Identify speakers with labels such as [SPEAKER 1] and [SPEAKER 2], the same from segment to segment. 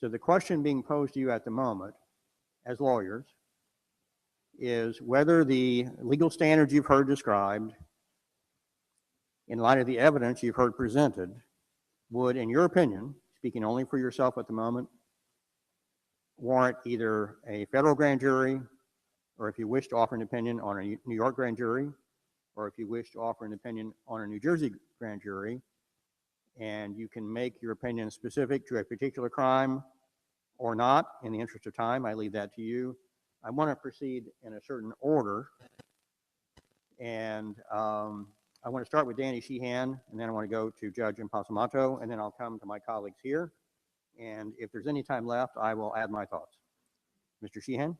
[SPEAKER 1] So the question being posed to you at the moment, as lawyers, is whether the legal standards you've heard described, in light of the evidence you've heard presented, would, in your opinion, speaking only for yourself at the moment, warrant either a federal grand jury, or if you wish to offer an opinion, on a New York grand jury, or if you wish to offer an opinion on a New Jersey grand jury, and you can make your opinion specific to a particular crime or not. In the interest of time, I leave that to you. I want to proceed in a certain order, and I want to start with Danny Sheehan, and then I want to go to Judge Impasamato, and then I'll come to my colleagues here. And if there's any time left, I will add my thoughts. Mr. Sheehan?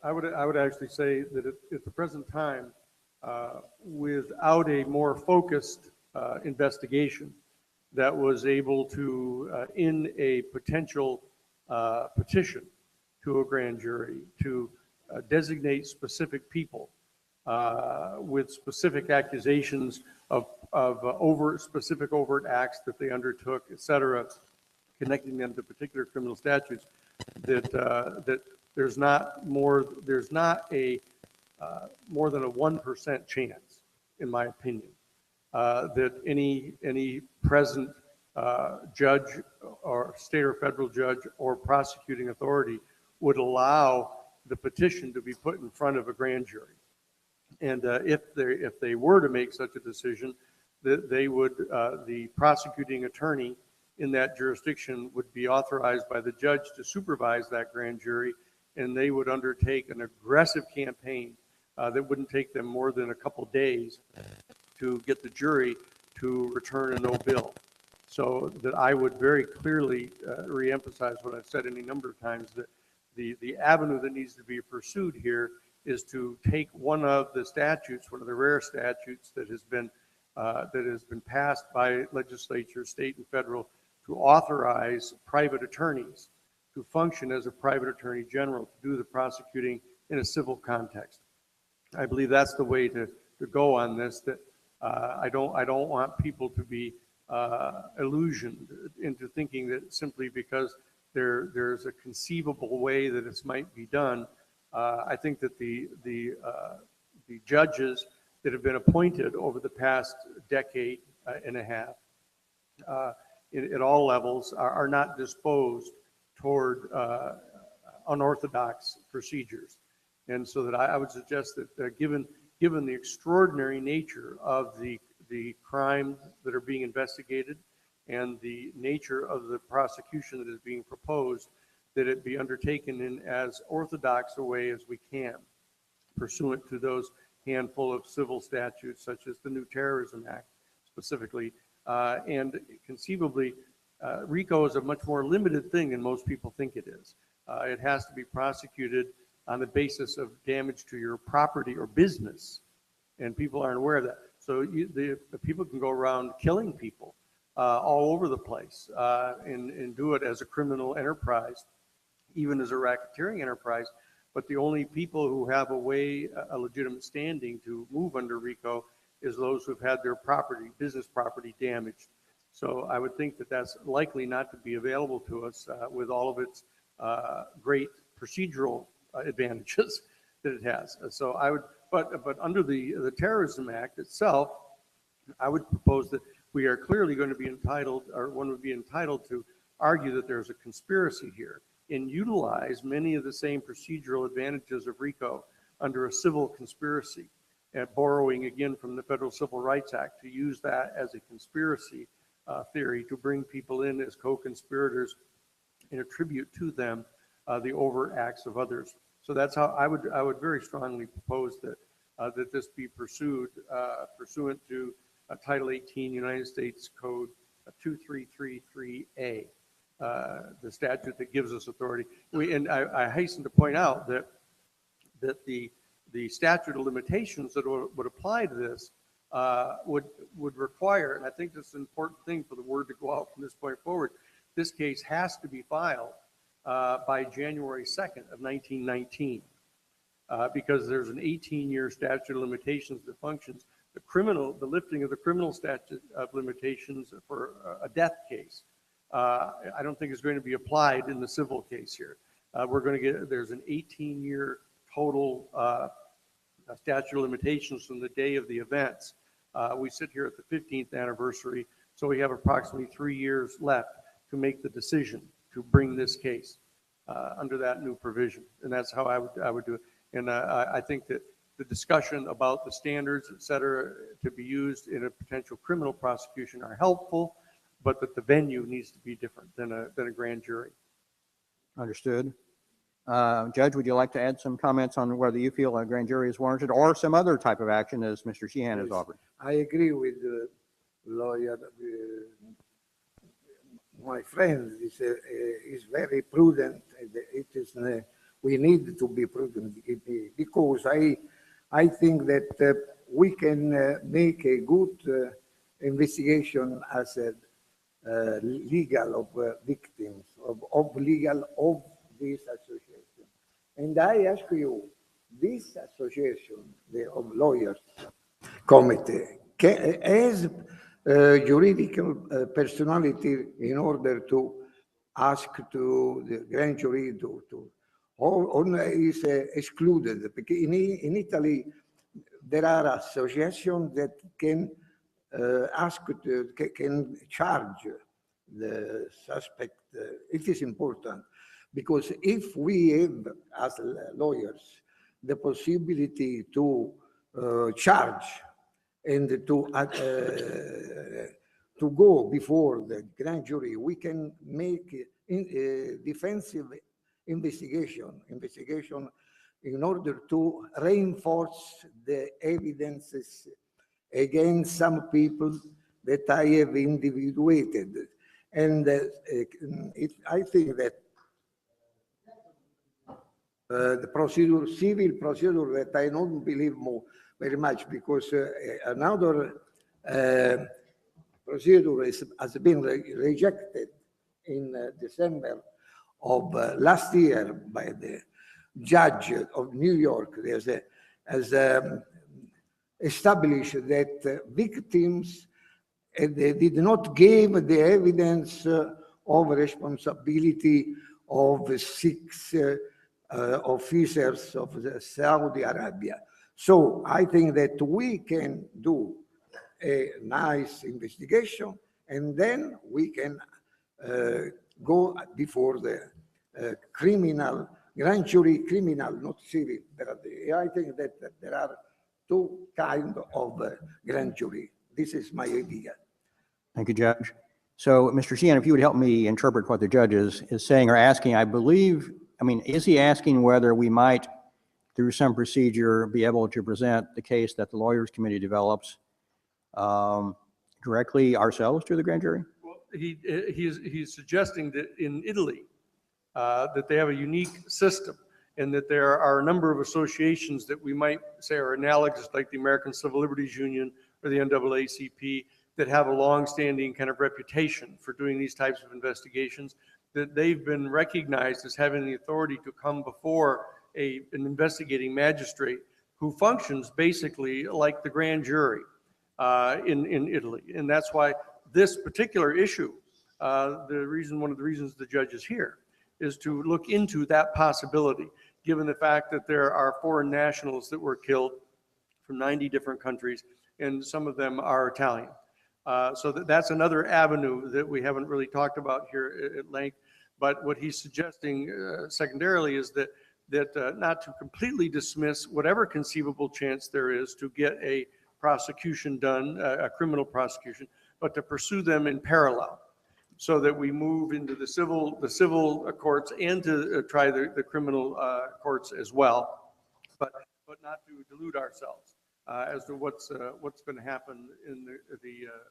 [SPEAKER 2] I would actually say that at the present time, without a more focused investigation that was able to, in a potential petition to a grand jury, to designate specific people with specific accusations of specific overt acts that they undertook, et cetera, connecting them to particular criminal statutes, that there's not more a more than a 1% chance, in my opinion, that any present judge or state or federal judge or prosecuting authority would allow the petition to be put in front of a grand jury. And if they were to make such a decision, that they would, the prosecuting attorney in that jurisdiction would be authorized by the judge to supervise that grand jury, and they would undertake an aggressive campaign that wouldn't take them more than a couple days to get the jury to return a no bill. So that I would very clearly reemphasize what I've said any number of times, that the avenue that needs to be pursued here is to take one of the statutes, one of the rare statutes that has been passed by legislature, state and federal, to authorize private attorneys to function as a private attorney general, to do the prosecuting in a civil context. I believe that's the way to go on this. That I don't want people to be illusioned into thinking that simply because there's a conceivable way that this might be done. I think that the judges that have been appointed over the past decade and a half at all levels are not disposed toward unorthodox procedures. And so that I would suggest that given the extraordinary nature of the crimes that are being investigated and the nature of the prosecution that is being proposed, that it be undertaken in as orthodox a way as we can, pursuant to those handful of civil statutes, such as the new Terrorism Act specifically. And conceivably, RICO is a much more limited thing than most people think it is. It has to be prosecuted on the basis of damage to your property or business, and people aren't aware of that. So the people can go around killing people all over the place and do it as a criminal enterprise, even as a racketeering enterprise. But the only people who have a legitimate standing to move under RICO is those who've had their property, business property, damaged. So I would think that that's likely not to be available to us with all of its great procedural advantages that it has. So I would, but under the Terrorism Act itself, I would propose that we are clearly going to be entitled, or one would be entitled to argue that there's a conspiracy here and utilize many of the same procedural advantages of RICO under a civil conspiracy, borrowing again from the Federal Civil Rights Act, to use that as a conspiracy theory to bring people in as co-conspirators and attribute to them the overt acts of others. So that's how I would very strongly propose that that this be pursued pursuant to Title 18 United States Code 2333A, the statute that gives us authority. And I hasten to point out that the statute of limitations that would apply to this would require, and I think this is an important thing for the word to go out from this point forward, this case has to be filed by January 2nd of 1919, because there's an 18-year statute of limitations that functions. The lifting of the criminal statute of limitations for a death case I don't think is going to be applied in the civil case here. There's an 18-year total statute of limitations from the day of the events. We sit here at the 15th anniversary, so we have approximately 3 years left to make the decision to bring this case under that new provision. And that's how I would do it. And I think that the discussion about the standards, et cetera, to be used in a potential criminal prosecution are helpful, but that the venue needs to be different than a grand jury.
[SPEAKER 1] Understood. Judge, would you like to add some comments on whether you feel a grand jury is warranted or some other type of action as Mr. Sheehan has offered?
[SPEAKER 3] I agree with the lawyer. My friend is very prudent. It is we need to be prudent because I think that we can make a good investigation as a legal of victims of legal of this association. And I ask you, this association of lawyers committee has juridical personality in order to ask to the grand jury or is excluded. Because in Italy, there are associations that can can charge the suspect. It is important because if we have, as lawyers, the possibility to charge and to go before the grand jury, we can make a defensive investigation in order to reinforce the evidences against some people that I have individuated. And I think that the procedure, civil procedure, that I don't believe very much because another procedure has been rejected in December of last year by the judge of New York. Has established that victims they did not give the evidence of responsibility of 6 officers of Saudi Arabia. So I think that we can do a nice investigation and then we can go before the criminal, grand jury, criminal, not civil. I think that there are 2 kinds of grand jury. This is my idea.
[SPEAKER 1] Thank you, Judge. So, Mr. Sheehan, if you would help me interpret what the judge is saying or asking, is he asking whether we might, through some procedure, be able to present the case that the Lawyers Committee develops directly ourselves to the grand jury?
[SPEAKER 2] Well, he's suggesting that in Italy, that they have a unique system and that there are a number of associations that we might say are analogous, like the American Civil Liberties Union or the NAACP, that have a long-standing kind of reputation for doing these types of investigations, that they've been recognized as having the authority to come before an investigating magistrate who functions basically like the grand jury in Italy. And that's why this particular issue, one of the reasons the judge is here, is to look into that possibility, given the fact that there are foreign nationals that were killed from 90 different countries, and some of them are Italian. So that's another avenue that we haven't really talked about here at length. But what he's suggesting secondarily is that not to completely dismiss whatever conceivable chance there is to get a prosecution done, a criminal prosecution, but to pursue them in parallel, so that we move into the civil courts and to try the criminal courts as well, but not to delude ourselves as to what's going to happen in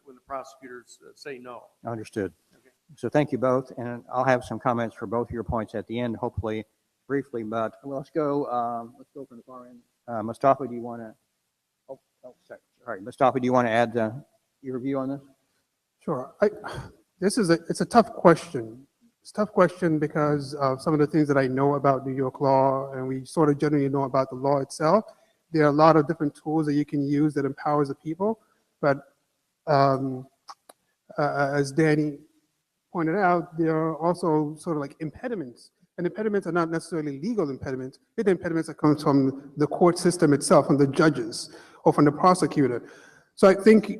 [SPEAKER 2] when the prosecutors say no.
[SPEAKER 1] Understood.
[SPEAKER 2] Okay.
[SPEAKER 1] So thank you both, and I'll have some comments for both of your points at the end, hopefully briefly. But let's go from the far end. Mustafa, do you want to? Sorry, Mustafa, do you want to add your view on this?
[SPEAKER 4] Sure. It's a tough question. It's a tough question because of some of the things that I know about New York law, and we sort of generally know about the law itself. There are a lot of different tools that you can use that empowers the people. But as Danny pointed out, there are also sort of like impediments. And impediments are not necessarily legal impediments. They're impediments that come from the court system itself, from the judges or from the prosecutor. So I think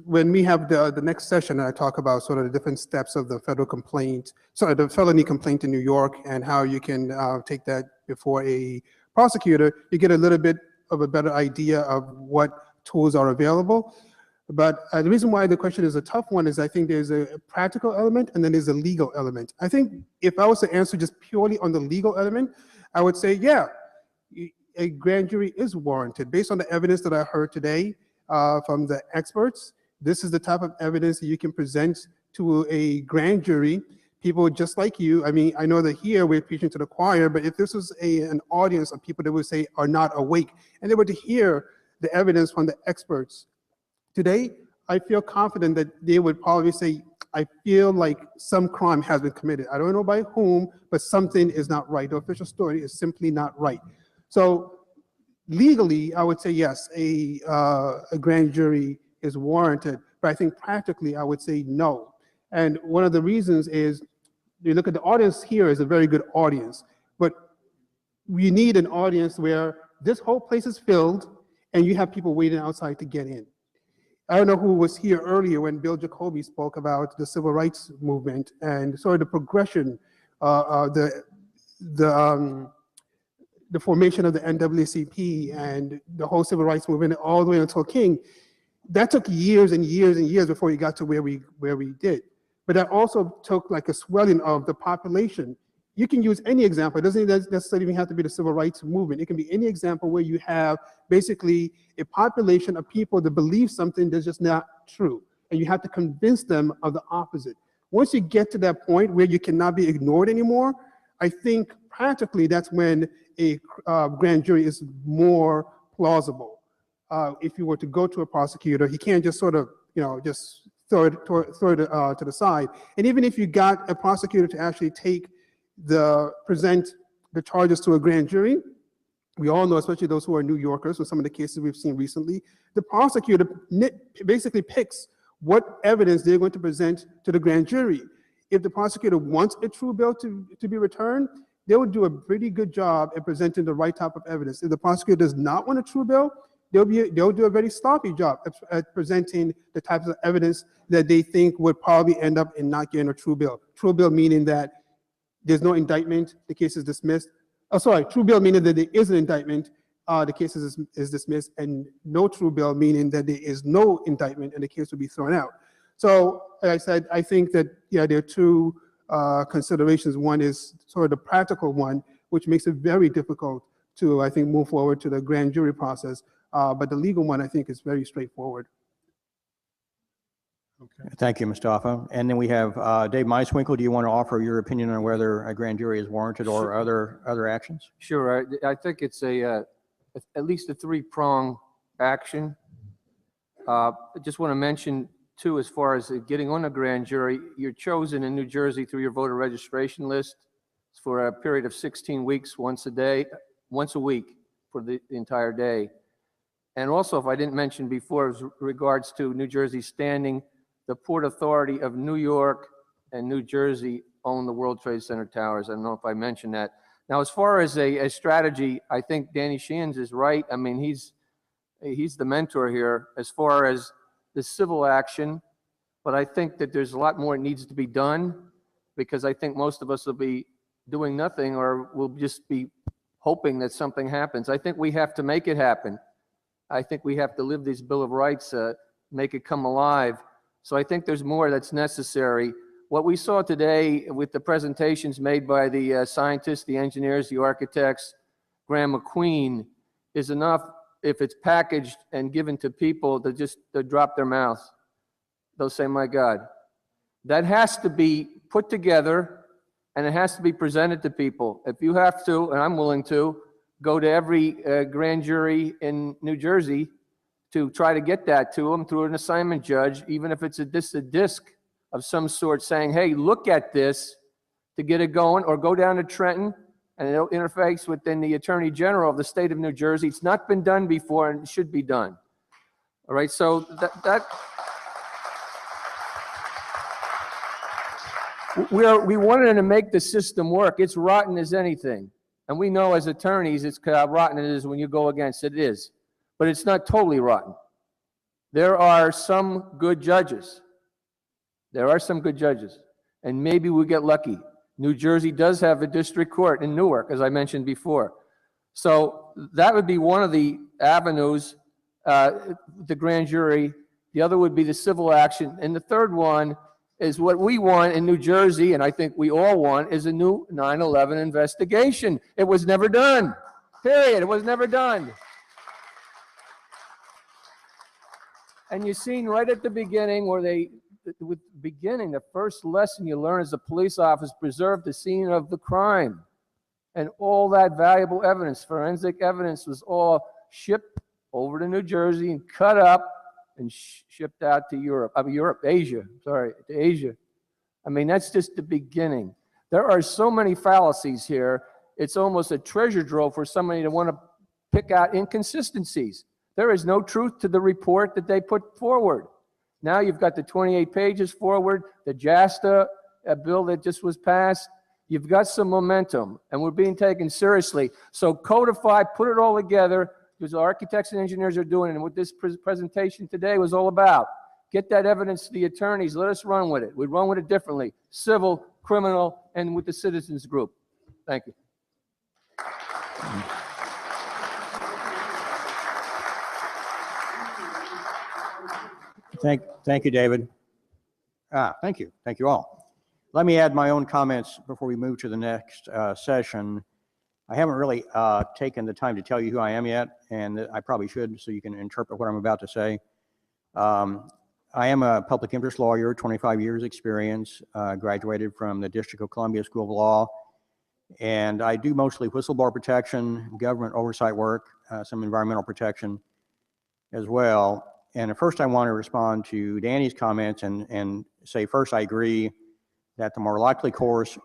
[SPEAKER 4] when we have the next session, I talk about sort of the different steps of the federal complaint, sorry, the felony complaint in New York, and how you can take that before a prosecutor, you get a little bit of a better idea of what tools are available. But the reason why the question is a tough one is I think there's a practical element and then there's a legal element. I think if I was to answer just purely on the legal element, I would say, yeah, a grand jury is warranted. Based on the evidence that I heard today from the experts, this is the type of evidence that you can present to a grand jury. People just like you, I mean, I know that here we're preaching to the choir, but if this was an audience of people that would say are not awake, and they were to hear the evidence from the experts today, I feel confident that they would probably say, I feel like some crime has been committed. I don't know by whom, but something is not right. The official story is simply not right. So legally, I would say yes, a grand jury is warranted, but I think practically I would say no. And one of the reasons is, you look at the audience here is a very good audience, but we need an audience where this whole place is filled and you have people waiting outside to get in. I don't know who was here earlier when Bill Jacoby spoke about the civil rights movement and sort of the progression, the formation of the NAACP and the whole civil rights movement all the way until King. That took years and years and years before we got to where we did. But that also took like a swelling of the population. You can use any example. It doesn't necessarily even have to be the civil rights movement. It can be any example where you have basically a population of people that believe something that's just not true. And you have to convince them of the opposite. Once you get to that point where you cannot be ignored anymore, I think practically that's when a grand jury is more plausible. If you were to go to a prosecutor, he can't just sort of, just throw it to the side. And even if you got a prosecutor to actually present the charges to a grand jury, we all know, especially those who are New Yorkers, with some of the cases we've seen recently, the prosecutor basically picks what evidence they're going to present to the grand jury. If the prosecutor wants a true bill to be returned, they would do a pretty good job at presenting the right type of evidence. If the prosecutor does not want a true bill, they'll do a very sloppy job at presenting the types of evidence that they think would probably end up in not getting a true bill. True bill meaning that there's no indictment, the case is dismissed. Oh, sorry, true bill meaning that there is an indictment, the case is dismissed, and no true bill meaning that there is no indictment and the case will be thrown out. So, as I said, I think that, yeah, there are two considerations. One is sort of the practical one, which makes it very difficult to, I think, move forward to the grand jury process. But the legal one, I think, is very straightforward.
[SPEAKER 2] Okay.
[SPEAKER 1] Thank you, Mustafa. And then we have Dave Mcilwaine. Do you want to offer your opinion on whether a grand jury is warranted or other actions?
[SPEAKER 5] Sure. I think it's at least a three-prong action. I just want to mention, too, as far as getting on a grand jury, you're chosen in New Jersey through your voter registration list for a period of 16 weeks, once a week for the entire day. And also, if I didn't mention before, as regards to New Jersey standing, the Port Authority of New York and New Jersey own the World Trade Center towers. I don't know if I mentioned that. Now, as far as a strategy, I think Danny Sheehan's is right. I mean, he's the mentor here as far as the civil action, but I think that there's a lot more that needs to be done, because I think most of us will be doing nothing, or we'll just be hoping that something happens. I think we have to make it happen. I think we have to live this Bill of Rights, make it come alive. So I think there's more that's necessary. What we saw today with the presentations made by the scientists, the engineers, the architects, Graham McQueen, is enough if it's packaged and given to people to just drop their mouths. They'll say, my God. That has to be put together and it has to be presented to people. If you have to, and I'm willing to, go to every grand jury in New Jersey to try to get that to them through an assignment judge, even if it's a disc of some sort saying, hey, look at this, to get it going, or go down to Trenton and it'll interface within the Attorney General of the state of New Jersey. It's not been done before and it should be done. All right, so that we wanted to make the system work. It's rotten as anything. And we know as attorneys, it's how rotten it is when you go against it. It is. But it's not totally rotten. There are some good judges. There are some good judges. And maybe we get lucky. New Jersey does have a district court in Newark, as I mentioned before. So that would be one of the avenues, the grand jury. The other would be the civil action. And the third one is what we want in New Jersey, and I think we all want, is a new 9/11 investigation. It was never done. Period. It was never done. And you've seen right at the beginning where the first lesson you learn as a police officer, preserve the scene of the crime. And all that valuable evidence, forensic evidence, was all shipped over to New Jersey and cut up and shipped out to Asia. I mean, that's just the beginning. There are so many fallacies here. It's almost a treasure trove for somebody to want to pick out inconsistencies. There is no truth to the report that they put forward. Now you've got the 28 pages forward, the JASTA bill that just was passed. You've got some momentum, and we're being taken seriously. So codify, put it all together, because architects and engineers are doing it, and what this presentation today was all about. Get that evidence to the attorneys. Let us run with it. We run with it differently: civil, criminal, and with the citizens group. Thank you.
[SPEAKER 1] Thank you, David. Thank you. Thank you all. Let me add my own comments before we move to the next session. I haven't really taken the time to tell you who I am yet, and I probably should, so you can interpret what I'm about to say. I am a public interest lawyer, 25 years experience, graduated from the District of Columbia School of Law, and I do mostly whistleblower protection, government oversight work, some environmental protection as well. And first I want to respond to Danny's comments and say, first, I agree that the more likely course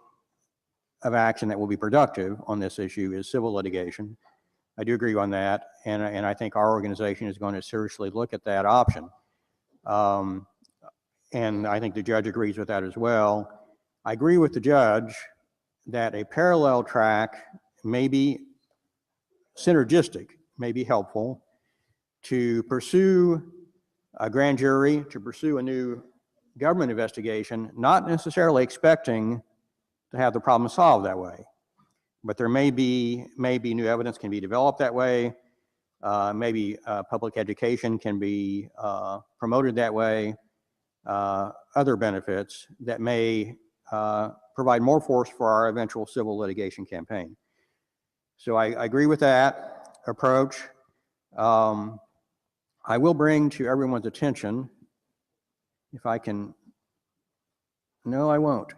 [SPEAKER 1] of action that will be productive on this issue is civil litigation. I do agree on that, and I think our organization is going to seriously look at that option. And I think the judge agrees with that as well. I agree with the judge that a parallel track may be synergistic, may be helpful to pursue a grand jury, to pursue a new government investigation, not necessarily expecting to have the problem solved that way. But there may be new evidence can be developed that way. Maybe public education can be promoted that way. Other benefits that may provide more force for our eventual civil litigation campaign. So I agree with that approach. I will bring to everyone's attention, if I can, no, I won't.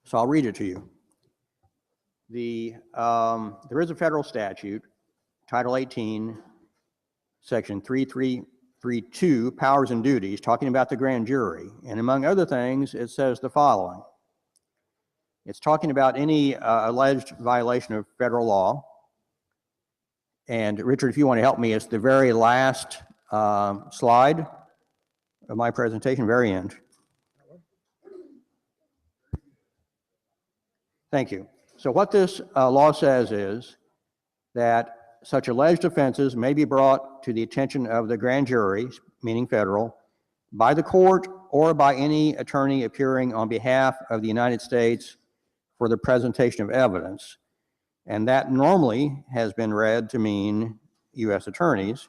[SPEAKER 1] So I'll read it to you. There is a federal statute, Title 18, Section 3332, Powers and Duties, talking about the grand jury. And among other things, it says the following. It's talking about any alleged violation of federal law. And Richard, if you want to help me, it's the very last slide of my presentation, very end. Thank you. So what this law says is that such alleged offenses may be brought to the attention of the grand jury, meaning federal, by the court or by any attorney appearing on behalf of the United States for the presentation of evidence. And that normally has been read to mean U.S. attorneys.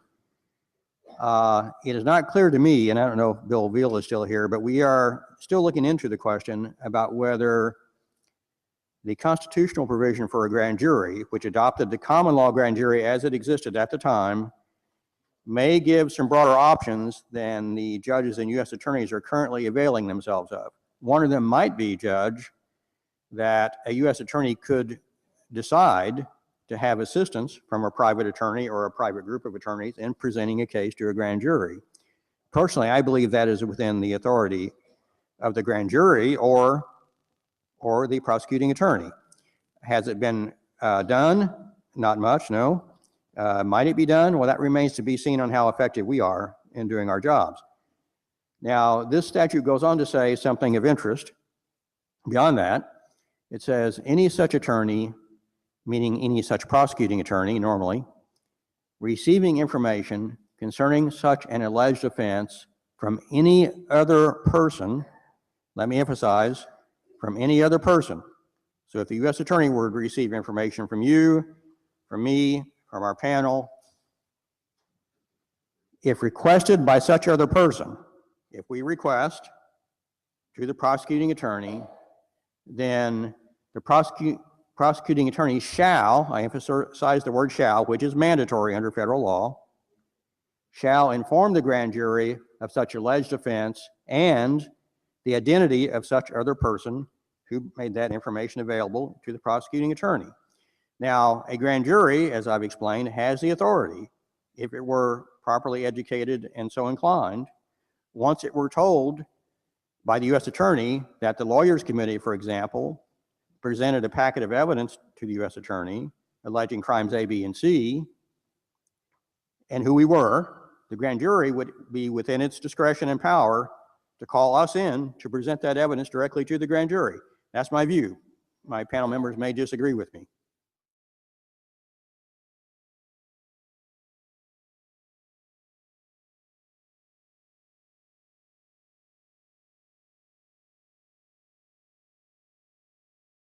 [SPEAKER 1] It is not clear to me, and I don't know if Bill Veal is still here, but we are still looking into the question about whether the constitutional provision for a grand jury, which adopted the common law grand jury as it existed at the time, may give some broader options than the judges and U.S. attorneys are currently availing themselves of. One of them might be, Judge, that a U.S. attorney could decide to have assistance from a private attorney or a private group of attorneys in presenting a case to a grand jury. Personally, I believe that is within the authority of the grand jury or the prosecuting attorney. Has it been done? Not much, no. Might it be done? Well, that remains to be seen on how effective we are in doing our jobs. Now, this statute goes on to say something of interest, Beyond that, it says any such attorney, meaning any such prosecuting attorney normally, receiving information concerning such an alleged offense from any other person, let me emphasize, from any other person. So if the U.S. attorney were to receive information from you, from me, from our panel, if requested by such other person, if we request to the prosecuting attorney, then the prosecuting attorney shall, I emphasize the word shall, which is mandatory under federal law, shall inform the grand jury of such alleged offense and the identity of such other person who made that information available to the prosecuting attorney. Now, a grand jury, as I've explained, has the authority, if it were properly educated and so inclined, once it were told by the U.S. attorney that the lawyers committee, for example, presented a packet of evidence to the U.S. attorney alleging crimes A, B, and C, and who we were, the grand jury would be within its discretion and power to call us in to present that evidence directly to the grand jury. That's my view. My panel members may disagree with me.